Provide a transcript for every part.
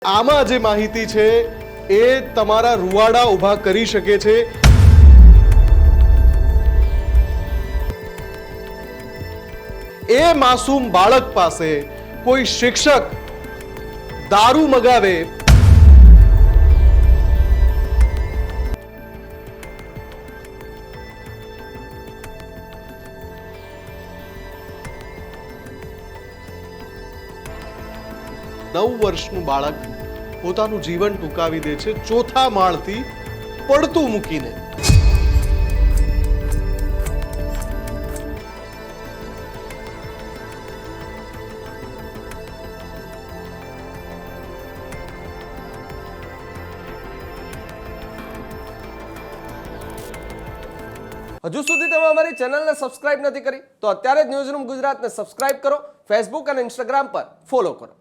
આમાં જે માહિતી છે એ તમારા રૂવાડા ઊભા કરી શકે છે. એ માસૂમ બાળક પાસે કોઈ શિક્ષક દારૂ મગાવે નવ વર્ષનું બાળક પોતાનું જીવન ટૂંકાવી દે છે ચોથા માળથી પડતું મૂકીને. હજુ સુધી તમે અમારી ચેનલને સબસ્ક્રાઇબ નથી કરી તો અત્યારે જ ન્યૂઝરૂમ ગુજરાતને સબસ્ક્રાઇબ કરો, ફેસબુક અને ઇન્સ્ટાગ્રામ પર ફોલો કરો.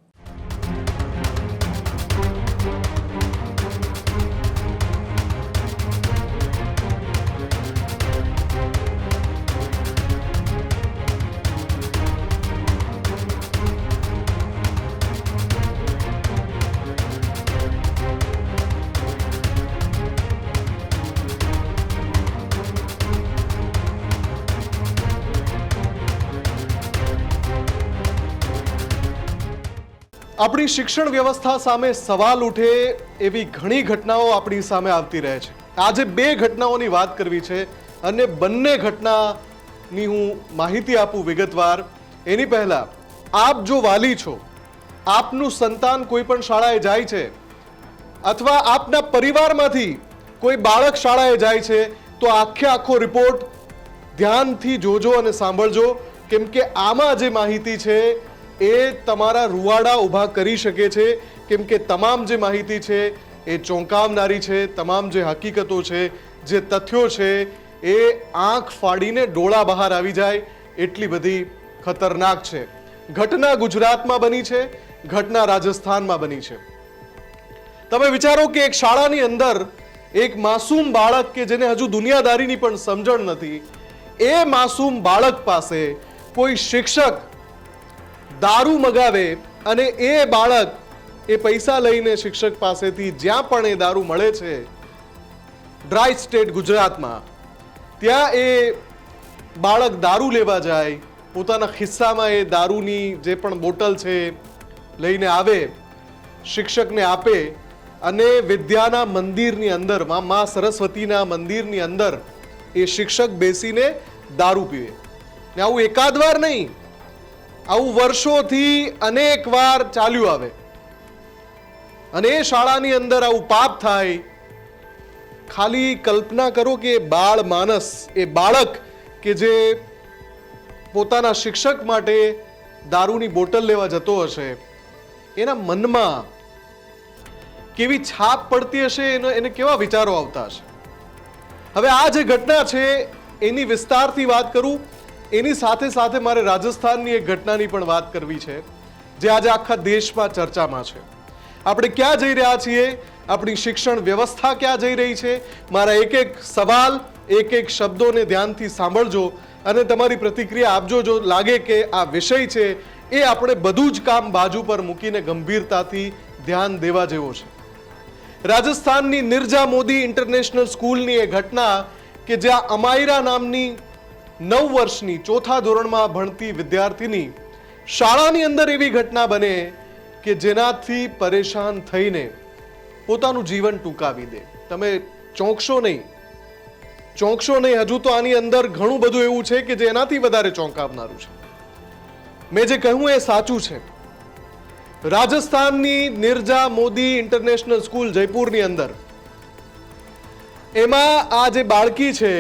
આપણી શિક્ષણ વ્યવસ્થા સામે સવાલ ઉઠે એવી ઘણી ઘટનાઓ આપણી સામે આવતી રહે છે. આજે બે ઘટનાઓની વાત કરવી છે અને બંને ઘટનાની હું માહિતી આપું વિગતવાર. એની પહેલા આપ જો વાલી છો, આપનું સંતાન કોઈ પણ શાળાએ જાય છે અથવા આપના પરિવારમાંથી કોઈ બાળક શાળાએ જાય છે તો આખો રિપોર્ટ ધ્યાનથી જોજો અને સાંભળજો, કેમ કે આમાં જે માહિતી છે એ તમારા રૂવાડા ઊભા કરી શકે છે. કેમ કે તમામ જે માહિતી છે એ ચોંકાવનારી છે. તમામ જે હકીકતો છે, જે તથ્યો છે એ આંખ ફાડીને ડોળા બહાર આવી જાય એટલી બધી ખતરનાક છે. ઘટના ગુજરાતમાં બની છે, ઘટના રાજસ્થાનમાં બની છે. તમે વિચારો કે એક શાળાની અંદર એક માસૂમ બાળક કે જેને હજુ દુનિયાદારીની પણ સમજણ નથી, એ માસૂમ બાળક પાસે કોઈ શિક્ષક દારૂ મગાવે અને એ બાળક એ પૈસા લઈને શિક્ષક પાસેથી જ્યાં પણ એ દારૂ મળે છે ડ્રાય સ્ટેટ ગુજરાતમાં, ત્યાં એ બાળક દારૂ લેવા જાય, પોતાના ખિસ્સામાં એ દારૂની જે પણ બોટલ છે લઈને આવે, શિક્ષકને આપે અને વિદ્યાના મંદિરની અંદર, મા સરસ્વતીના મંદિરની અંદર એ શિક્ષક બેસીને દારૂ પીવે. ને આવું એકાદ વાર નહીં, આવું વર્ષોથી અનેક વાર ચાલ્યું આવે અને એ શાળાની અંદર આવું પાપ થાય. ખાલી કલ્પના કરો કે બાળ માનસ, એ બાળક કે જે પોતાના શિક્ષક માટે દારૂની બોટલ લેવા જતો હશે, એના મનમાં કેવી છાપ પડતી હશે, એને કેવા વિચારો આવતા હશે. હવે આ જે ઘટના છે એની વિસ્તારથી વાત કરું. એની સાથે સાથે મારે રાજસ્થાનની એક ઘટનાની પણ વાત કરવી છે જે આજે આખા દેશમાં ચર્ચામાં છે. આપણે ક્યાં જઈ રહ્યા છીએ, આપણી શિક્ષણ વ્યવસ્થા ક્યાં જઈ રહી છે, મારા એક એક સવાલ, એક એક શબ્દોને ધ્યાનથી સાંભળજો અને તમારી પ્રતિક્રિયા આપજો. જો લાગે કે આ વિષય છે એ આપણે બધું જ કામ બાજુ પર મૂકીને ગંભીરતાથી ધ્યાન દેવા જેવો છે. રાજસ્થાનની નિર્જા મોદી ઇન્ટરનેશનલ સ્કૂલની એ ઘટના કે જ્યાં અમાયરા નામની 9 વર્ષની ચોથા ધોરણમાં ભણતી વિદ્યાર્થીની શાળાની અંદર એવી ઘટના બને કે જેનાથી પરેશાન થઈને પોતાનું જીવન ટૂંકાવી દે. તમે ચોંકશો નહીં. હજુ તો આની અંદર ઘણું બધું એવું છે કે જે એનાથી વધારે ચોંકાવનારું છે. મેં જે કહ્યું એ સાચું છે. રાજસ્થાનની નિર્જા મોદી ઇન્ટરનેશનલ સ્કૂલ જયપુરની અંદર, એમાં આ જે બાળકી છે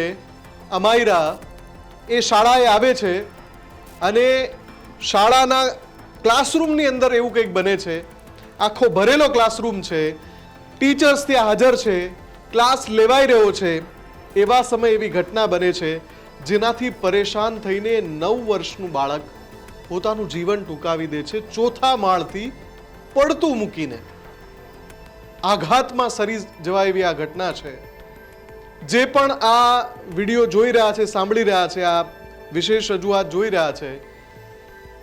અમાયરા, એ શાળાએ આવે છે અને શાળાના ક્લાસરૂમની અંદર એવું કંઈક બને છે. આખો ભરેલો ક્લાસરૂમ છે, ટીચર્સ ત્યાં હાજર છે, ક્લાસ લેવાઈ રહ્યો છે. એવા સમયે એવી ઘટના બને છે જેનાથી પરેશાન થઈને 9 વર્ષનું બાળક પોતાનું જીવન ટૂંકાવી દે છે ચોથા માળથી પડતું મૂકીને. આઘાતમાં સરી જવાય એવી આ ઘટના છે. જે પણ આ વિડીયો જોઈ રહ્યા છે, સાંભળી રહ્યા છે, આ વિશેષ રજૂઆત જોઈ રહ્યા છે,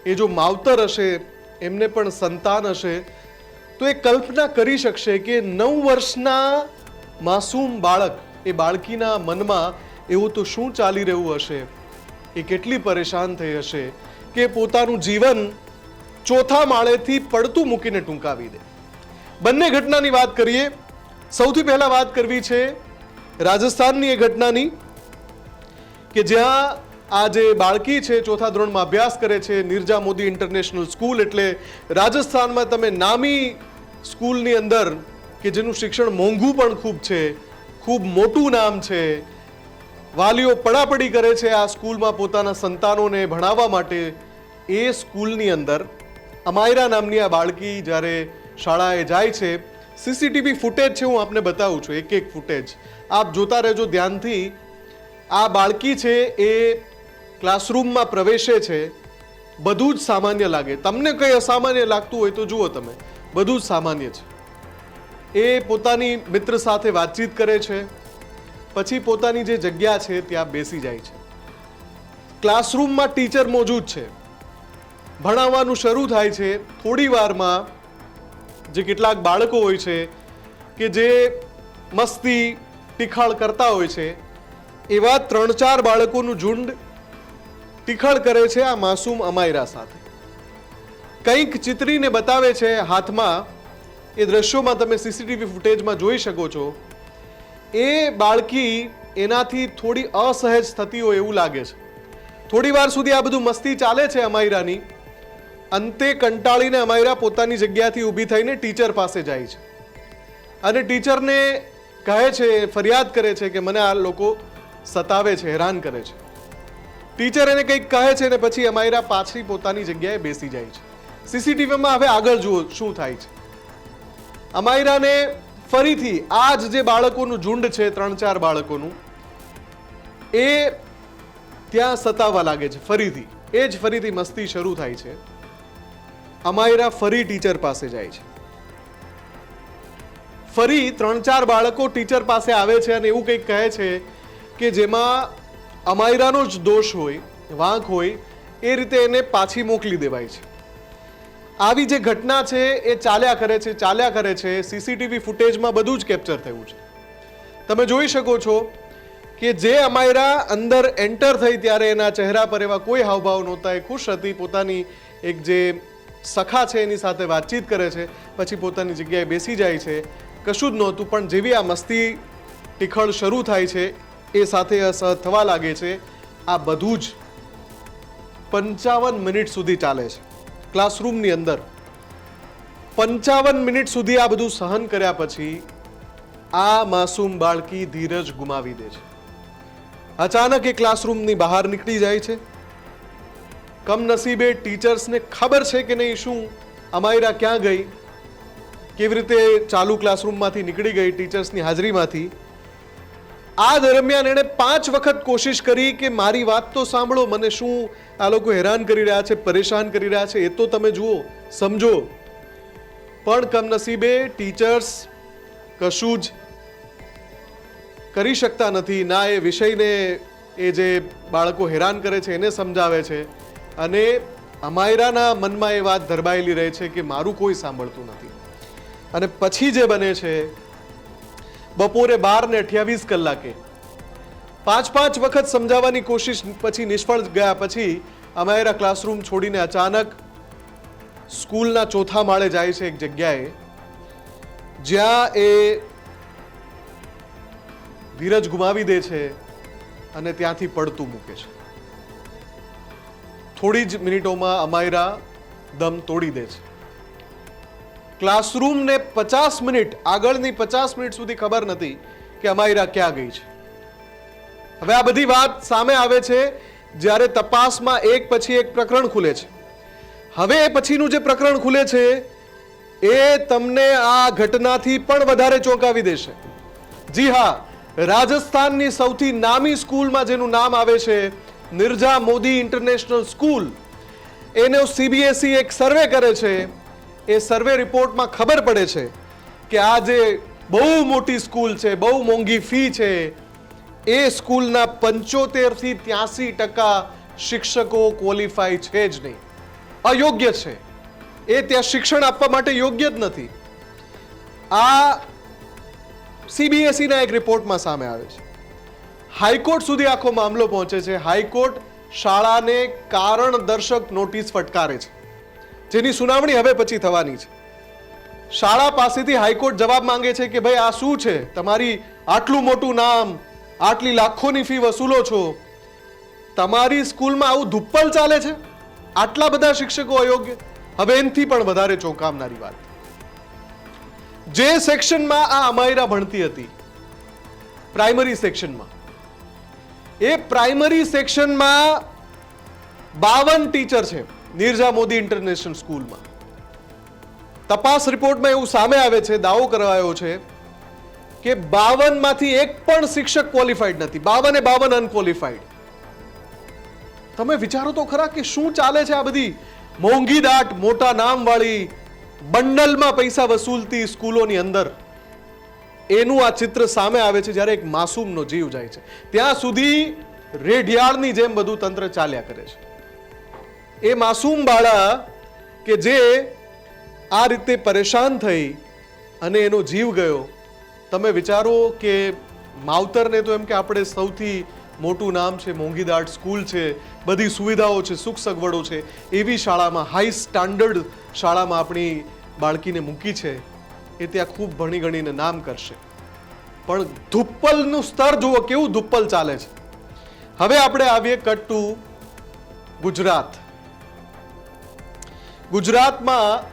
એ જો માવતર હશે, એમને પણ સંતાન હશે, તો એ કલ્પના કરી શકશે કે 9 વર્ષના માસૂમ બાળક, એ બાળકીના મનમાં એવું તો શું ચાલી રહ્યું હશે, એ કેટલી પરેશાન થઈ હશે કે પોતાનું જીવન ચોથા માળેથી પડતું મૂકીને ટૂંકાવી દે. બંને ઘટનાની વાત કરીએ. સૌથી પહેલા વાત કરવી છે રાજસ્થાનની એ ઘટનાની કે જ્યાં આ જે બાળકી છે ચોથા ધોરણમાં અભ્યાસ કરે છે, નિરજા મોદી ઇન્ટરનેશનલ સ્કૂલ, એટલે રાજસ્થાનમાં તમે નામી સ્કૂલની અંદર કે જેનું શિક્ષણ મોંઘું પણ ખૂબ છે, ખૂબ મોટું નામ છે, વાલીઓ પડાપડી કરે છે આ સ્કૂલમાં પોતાના સંતાનોને ભણાવવા માટે. એ સ્કૂલની અંદર અમાયરા નામની આ બાળકી જ્યારે શાળાએ જાય છે, સીસીટીવી ફૂટેજ છે, હું આપને બતાવું છું એક એક ફૂટેજ, આપ જોતા રહેજો ધ્યાનથી. આ બાળકી છે એ ક્લાસરૂમમાં પ્રવેશે છે, બધું જ સામાન્ય લાગે. તમને કંઈ અસામાન્ય લાગતું હોય તો જુઓ તમે, બધું જ સામાન્ય છે. એ પોતાની મિત્ર સાથે વાતચીત કરે છે, પછી પોતાની જે જગ્યા છે ત્યાં બેસી જાય છે. ક્લાસરૂમમાં ટીચર મોજૂદ છે, ભણાવવાનું શરૂ થાય છે. થોડી વારમાં જે કેટલાક બાળકો હોય છે કે જે મસ્તી ટીખાળ કરતા હોય છે, એવા 3-4 બાળકોનું ઝુંડ ટીખળ કરે છે આ માસૂમ અમાયરા સાથે. કંઈક ચિતરીને બતાવે છે હાથમાં. એ દ્રશ્યોમાં તમે સીસીટીવી ફૂટેજમાં જોઈ શકો છો. એ બાળકી એનાથી થોડી અસહજ થતી હોય એવું લાગે છે. થોડી વાર સુધી આ બધું મસ્તી ચાલે છે અમાયરાની. અંતે કંટાળીને અમાયરા પોતાની જગ્યાથી ઊભી થઈને ટીચર પાસે જાય છે અને ટીચરને કહે છે, ફરિયાદ કરે છે કે મને આ લોકો સતાવે છે, હેરાન કરે છે. ટીચર એને કંઈક કહે છે ને પછી અમાયરા પાછી પોતાની જગ્યાએ બેસી જાય છે. સીસીટીવીમાં હવે આગળ જુઓ શું થાય છે. અમાયરાને ફરીથી આ જે બાળકોનું ઝુંડ છે, 3-4 બાળકોનું, એ ત્યાં સતાવવા લાગે છે. ફરીથી એ જ ફરીથી મસ્તી શરૂ થાય છે. અમાયરા ફરી ટીચર પાસે જાય છે. ફરી 3-4 બાળકો ટીચર પાસે આવે છે અને એવું કંઈક કહે છે કે જેમાં અમાયરાનો જ દોષ હોય, વાંક હોય, એ રીતે એને પાછી મોકલી દેવાય છે. આવી જે ઘટના છે એ ચાલ્યા કરે છે. સીસીટીવી ફૂટેજમાં બધું જ કેપ્ચર થયું છે. તમે જોઈ શકો છો કે જે અમાયરા અંદર એન્ટર થઈ ત્યારે એના ચહેરા પર એવા કોઈ હાવભાવ નહોતા. એ ખુશ હતી, પોતાની એક જે સખા છે એની સાથે વાતચીત કરે છે, પછી પોતાની જગ્યાએ બેસી જાય છે. કશું જ નહોતું. પણ જેવી આ મસ્તી ટીખળ શરૂ થાય છે એ સાથે અસહજ થવા લાગે છે. આ બધું જ 55 મિનિટ સુધી ચાલે છે. ક્લાસરૂમની અંદર 55 મિનિટ સુધી આ બધું સહન કર્યા પછી આ માસૂમ બાળકી ધીરજ ગુમાવી દે છે. અચાનક એ ક્લાસરૂમની બહાર નીકળી જાય છે. કમનસીબે ટીચર્સને ખબર છે કે નહીં શું અમાયરા ક્યાં ગઈ, કેવી રીતે ચાલુ ક્લાસરૂમમાંથી નીકળી ગઈ ટીચર્સની હાજરીમાંથી. આ દરમિયાન એણે 5 વખત કોશિશ કરી કે મારી વાત તો સાંભળો, મને શું આ લોકો હેરાન કરી રહ્યા છે, પરેશાન કરી રહ્યા છે, એ તો તમે જુઓ, સમજો. પણ કમનસીબે ટીચર્સ કશું જ કરી શકતા નથી. ના એ વિષયને, એ જે બાળકો હેરાન કરે છે એને સમજાવે છે, અને અમાયરાના મનમાં એ વાત ધરબાયેલી રહે છે કે મારું કોઈ સાંભળતું નથી. અને પછી જે બને છે, બપોરે 12:28 કલાકે 5 વખત સમજાવવાની કોશિશ પછી નિષ્ફળ ગયા પછી અમાયરા ક્લાસરૂમ છોડીને અચાનક સ્કૂલના ચોથા માળે જાય છે એક જગ્યાએ જ્યાં એ ધીરજ ગુમાવી દે છે અને ત્યાંથી પડતું મૂકે છે. થોડી જ મિનિટોમાં અમાયરા દમ તોડી દે છે. ક્લાસરૂમને 50 મિનિટ, આગળની 50 મિનિટ સુધી ખબર નથી કે અમાયરા ક્યાં ગઈ છે. હવે આ બધી વાત સામે આવે છે જ્યારે તપાસમાં એક પછી એક પ્રકરણ ખુલે છે. હવે એ પછીનું જે પ્રકરણ ખુલે છે એ તમને આ ઘટનાથી પણ વધારે ચોંકાવી દેશે. જી હા, રાજસ્થાનની સૌથી નામી સ્કૂલમાં જેનું નામ આવે છે નિરજા મોદી ઇન્ટરનેશનલ સ્કૂલ, એનો CBSE એક સર્વે કરે છે. એ સર્વે રિપોર્ટમાં ખબર પડે છે કે આ જે બહુ મોટી સ્કૂલ છે, બહુ મોંઘી ફી છે, એ સ્કૂલના 75 થી 83% શિક્ષકો ક્વોલિફાય છે જ નહીં, અયોગ્ય છે. એ ત્યાં શિક્ષણ આપવા માટે યોગ્ય જ નથી. આ સીબીએસઈના એક રિપોર્ટમાં સામે આવે છે. હાઈકોર્ટ સુધી આખો મામલો પહોંચે છે. હાઈકોર્ટ શાળાને કારણદર્શક નોટિસ ફટકારે છે, જેની સુનાવણી હવે પછી થવાની છે. શાળા પાસેથી હાઈકોર્ટ જવાબ માંગે છે કે ભાઈ આ શું છે, તમારી આટલું મોટું નામ, આટલી લાખોની ફી વસૂલો છો, તમારી સ્કૂલમાં આવું ધુપ્પલ ચાલે છે, આટલા બધા શિક્ષકો અયોગ્ય. હવે એનાથી પણ વધારે ચોંકાવનારી વાત, જે સેક્શનમાં આ અમાયરા ભણતી હતી, પ્રાઇમરી સેક્શનમાં, એ પ્રાઇમરી સેક્શનમાં 52 ટીચર છે નિર્જા મોદી ઇન્ટરનેશનલ સ્કૂલમાં. તપાસ રિપોર્ટમાં એવું સામે આવે છે, દાવો કરાયો છે કે 52 માંથી એક પણ શિક્ષક ક્વોલિફાઈડ નથી. 52 અનક્વોલિફાઈડ. તમે વિચારો તો ખરા કે શું ચાલે છે આ બધી મોંઘી દાટ મોટા નામ વાળી બંડલમાં પૈસા વસૂલતી સ્કૂલોની અંદર. એનું આ ચિત્ર સામે આવે છે જ્યારે એક માસૂમનો જીવ જાય છે. ત્યાં સુધી રેઢિયાળની જેમ બધું તંત્ર ચાલ્યા કરે છે. એ માસૂમ બાળા કે જે આ રીતે પરેશાન થઈ અને એનો જીવ ગયો, તમે વિચારો કે માવતરને તો એમ કે આપણે સૌથી મોટું નામ છે, મોંઘીદાટ સ્કૂલ છે, બધી સુવિધાઓ છે, સુખ સગવડો છે, એવી શાળામાં, હાઈ સ્ટાન્ડર્ડ શાળામાં આપણી બાળકીને મૂકી છે. એ ત્યાં ખૂબ ભણી ગણીને નામ કરશે, પણ ધુપ્પલનું સ્તર જુઓ, કેવું ધુપ્પલ ચાલે છે. હવે આપણે આવીએ કટ ટુ ગુજરાત. ગુજરાતમાં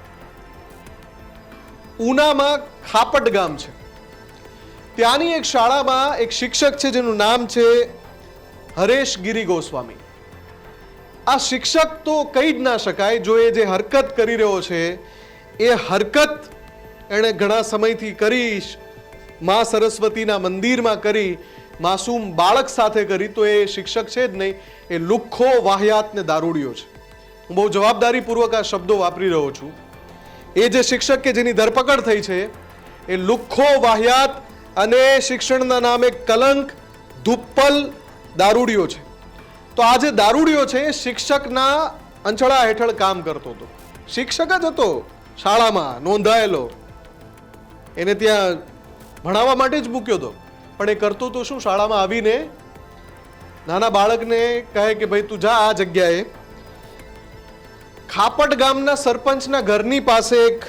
ઉનામાં ખાપટ ગામ છે. ત્યાંની એક શાળામાં એક શિક્ષક છે જેનું નામ છે હરેશ ગિરી ગોસ્વામી. આ શિક્ષક તો કહી જ ના શકાય. જો એ જે હરકત કરી રહ્યો છે, એ હરકત એણે ઘણા સમયથી કરી, મા સરસ્વતીના મંદિરમાં કરી, માસૂમ બાળક સાથે કરી, તો એ શિક્ષક છે જ નહીં, એ લુખ્ખો, વાહિયાત ને દારૂડિયો છે. હું બહુ જવાબદારીપૂર્વક આ શબ્દો વાપરી રહ્યો છું. એ જે શિક્ષક કે જેની ધરપકડ થઈ છે, એ લુખ્ખો, વાહિયાત અને શિક્ષણના નામે કલંક, ધુપ્પલ, દારૂડિયો છે. તો આ જે દારૂડિયો છે, એ શિક્ષકના અંચળા હેઠળ કામ કરતો હતો. શિક્ષક જ હતો, શાળામાં નોંધાયેલો, એને ત્યાં ભણાવવા માટે જ મૂક્યો હતો. પણ એ કરતો તો શું, શાળામાં આવીને નાના બાળકને કહે કે ભાઈ તું જા આ જગ્યાએ. ખાપટ ગામના સરપંચના ઘરની પાસે એક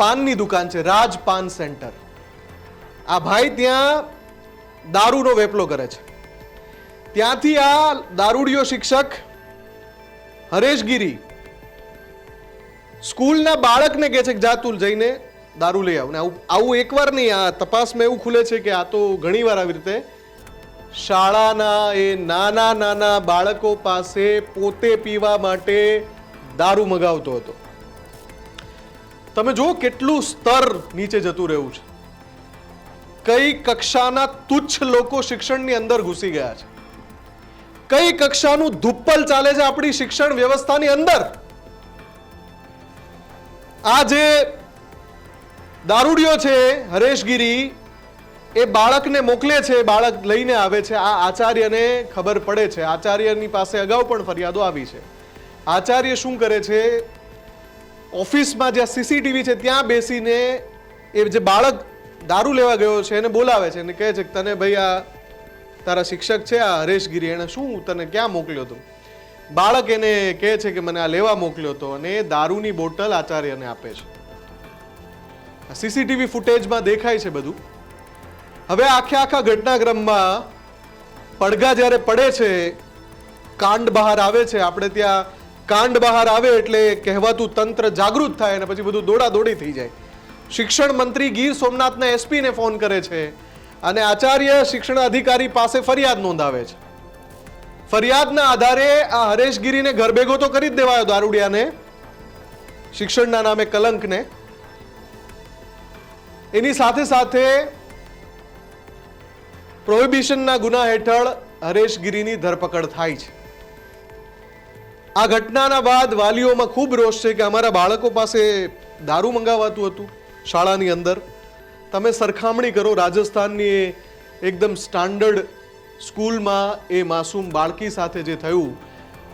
પાનની દુકાન છે, રાજ પાન સેન્ટર. આ ભાઈ ત્યાં દારૂનો વેપલો કરે છે. ત્યાંથી આ દારૂડિયો શિક્ષક હરેશગીરી સ્કૂલના બાળકને કહે છે કે જા તું જઈને દારૂ લઈ આવ. ને આવું એકવાર નહીં, આ તપાસમાં એવું ખુલે છે કે આ તો ઘણી વાર આવી રીતે શાળાના એ નાના નાના બાળકો પાસે પોતે પીવા માટે દારૂ મગાવતો હતો. તમે જુઓ કેટલું સ્તર નીચે જતું રહ્યું છે. કઈ કક્ષાના તુચ્છ લોકો શિક્ષણની અંદર ઘૂસી ગયા છે, કઈ કક્ષાનું ધુપ્પલ ચાલે છે આપણી શિક્ષણ વ્યવસ્થાની અંદર. આ જે દારૂડિયો છે હરેશગીરી, એ બાળકને મોકલે છે, બાળક લઈને આવે છે. આ આચાર્યને ખબર પડે છે. આચાર્યની પાસે અગાઉ પણ ફરિયાદો આવી છે. આચાર્ય શું કરે છે, ઓફિસમાં જ્યાં સીસીટીવી છે ત્યાં બેસીને એ જે બાળક દારૂ લેવા ગયો છે એને બોલાવે છે અને કહે છે કે તને ભાઈ આ તારા શિક્ષક છે આ હરેશગીરી, એને શું તને ક્યાં મોકલ્યો હતો? બાળક એને કહે છે કે મને આ લેવા મોકલ્યો હતો, અને એ દારૂની બોટલ આચાર્યને આપે છે. સીસીટીવી ફૂટેજમાં દેખાય છે બધું. હવે આખા ઘટનાક્રમમાં પડઘા જ્યારે પડે છે, કાંડ બહાર આવે છે. આપણે ત્યાં કાંડ બહાર આવે એટલે કહેવાતું તંત્ર જાગૃત થાય અને પછી બધું દોડાદોડી થઈ જાય. શિક્ષણ મંત્રી ગીર સોમનાથના એસપીને ફોન કરે છે અને આચાર્ય શિક્ષણ અધિકારી પાસે ફરિયાદ નોંધાવે છે. ફરિયાદના આધારે આ હરેશગીરીને ઘર ભેગો તો કરી જ દેવાયો, દારૂડિયાને, શિક્ષણના નામે કલંકને. એની સાથે સાથે પ્રોહિબિશનના ગુના હેઠળ હરેશગીરીની ધરપકડ થાય છે. આ ઘટનાના બાદ વાલીઓમાં ખૂબ રોષ છે કે અમારા બાળકો પાસે દારૂ મંગાવાતું હતું શાળાની અંદર. તમે સરખામણી કરો રાજસ્થાનની એકદમ સ્ટાન્ડર્ડ સ્કૂલમાં એ માસૂમ બાળકી સાથે જે થયું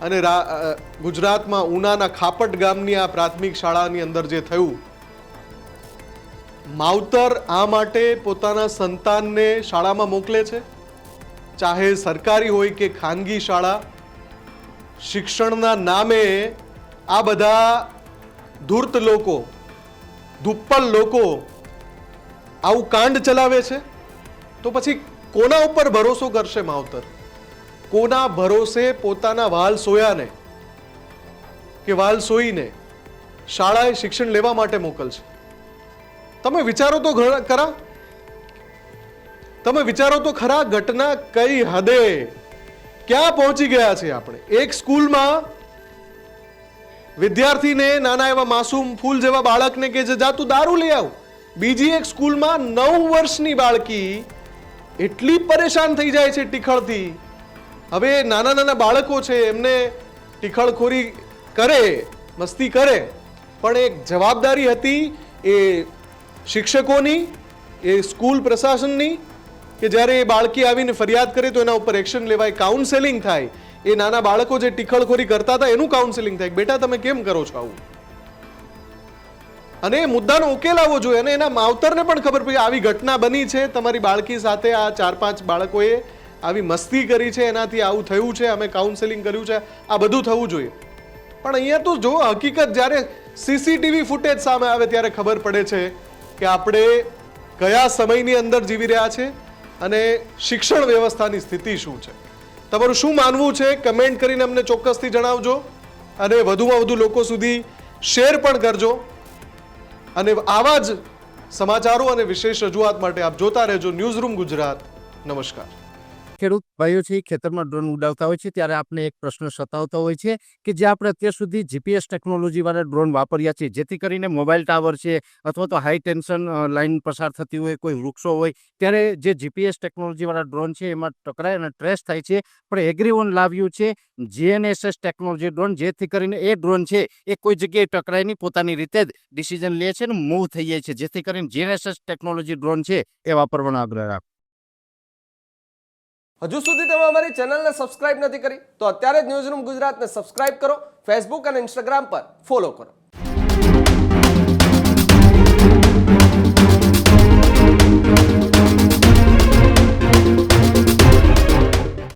અને ગુજરાતમાં ઉનાના ખાપટ ગામની આ પ્રાથમિક શાળાની અંદર જે થયું, માવતર આ માટે પોતાના સંતાનને શાળામાં મોકલે છે, ચાહે સરકારી હોય કે ખાનગી શાળા. શિક્ષણના નામે આ બધા ધૂર્ત લોકો, ધુપ્પલ લોકો આવું કાંડ ચલાવે છે. તો પછી કોના ઉપર ભરોસો કરશે માવતર? કોના ભરોસે પોતાના વાલ સોયાને કે વાલ સોઈને શાળાએ શિક્ષણ લેવા માટે મોકલશે? તમે વિચારો તો ખરા, તમે વિચારો તો ખરા, ઘટના કઈ હદે ક્યાં પહોંચી ગયા છે આપણે. એક સ્કૂલમાં વિદ્યાર્થીને, નાના એવા માસૂમ ફૂલ જેવા બાળકને કે જે જા તું દારૂ લઈ આવ. બીજી એક સ્કૂલમાં 9 વર્ષની બાળકી એટલી પરેશાન થઈ જાય છે ટીખળથી. હવે નાના નાના બાળકો છે, એમને ટીખળખોરી કરે, મસ્તી કરે, પણ એક જવાબદારી હતી એ શિક્ષકોની, એ સ્કૂલ પ્રશાસનની, કે જ્યારે એ બાળકી આવીને ફરિયાદ કરે તો એના ઉપર એક્શન લેવાય, કાઉન્સેલિંગ થાય. એ નાના બાળકો જે ટીખળખોરી કરતા હતા એનું કાઉન્સેલિંગ થાય, બેટા તમે કેમ કરો છો આવું, અને એ મુદ્દાનો ઉકેલ આવવો જોઈએ. અને એના માવતરને પણ ખબર પડી આવી ઘટના બની છે, તમારી બાળકી સાથે આ 4-5 બાળકોએ આવી મસ્તી કરી છે, એનાથી આવું થયું છે, અમે કાઉન્સેલિંગ કર્યું છે, આ બધું થવું જોઈએ. પણ અહીંયા તો જો હકીકત જ્યારે સીસીટીવી ફૂટેજ સામે આવે ત્યારે ખબર પડે છે કે આપણે કયા સમયની અંદર જીવી રહ્યા છે અને શિક્ષણ વ્યવસ્થાની સ્થિતિ શું છે. તમારું શું માનવું છે કમેન્ટ કરીને અમને ચોક્કસથી જણાવજો, અને વધુમાં વધુ લોકો સુધી શેર પણ કરજો. અને આવા જ સમાચારો અને વિશેષ રજૂઆત માટે આપ જોતા રહેજો ન્યૂઝરૂમ ગુજરાત. નમસ્કાર. ખેડૂત ભાઈઓ છે ખેતરમાં ડ્રોન ઉડાવતા હોય છે ત્યારે આપણે એક પ્રશ્ન સતાવતો હોય છે કે જે આપણે અત્યાર સુધી જીપીએસ ટેકનોલોજીવાળા ડ્રોન વાપર્યા છે, જેથી કરીને મોબાઈલ ટાવર છે અથવા તો હાઈ ટેન્શન લાઇન પસાર થતી હોય, કોઈ વૃક્ષો હોય, ત્યારે જે જીપીએસ ટેકનોલોજીવાળા ડ્રોન છે એમાં ટકરાય અને ટ્રેસ થાય છે. પણ એગ્રીઓન લાવ્યું છે GNSS ટેકનોલોજી ડ્રોન, જેથી કરીને એ ડ્રોન છે એ કોઈ જગ્યાએ ટકરાય નહીં, પોતાની રીતે જ ડિસિઝન લે છે અને મૂવ થઈ જાય છે, જેથી કરીને GNSS ટેકનોલોજી ડ્રોન છે એ વાપરવાનો આગ્રહ રાખો. હજુ સુધી તમે અમારી ચેનલને સબસ્ક્રાઇબ નથી કરી તો અત્યારે જ ન્યૂઝરૂમ ગુજરાતને સબસ્ક્રાઇબ કરો, ફેસબુક અને ઇન્સ્ટાગ્રામ પર ફોલો કરો.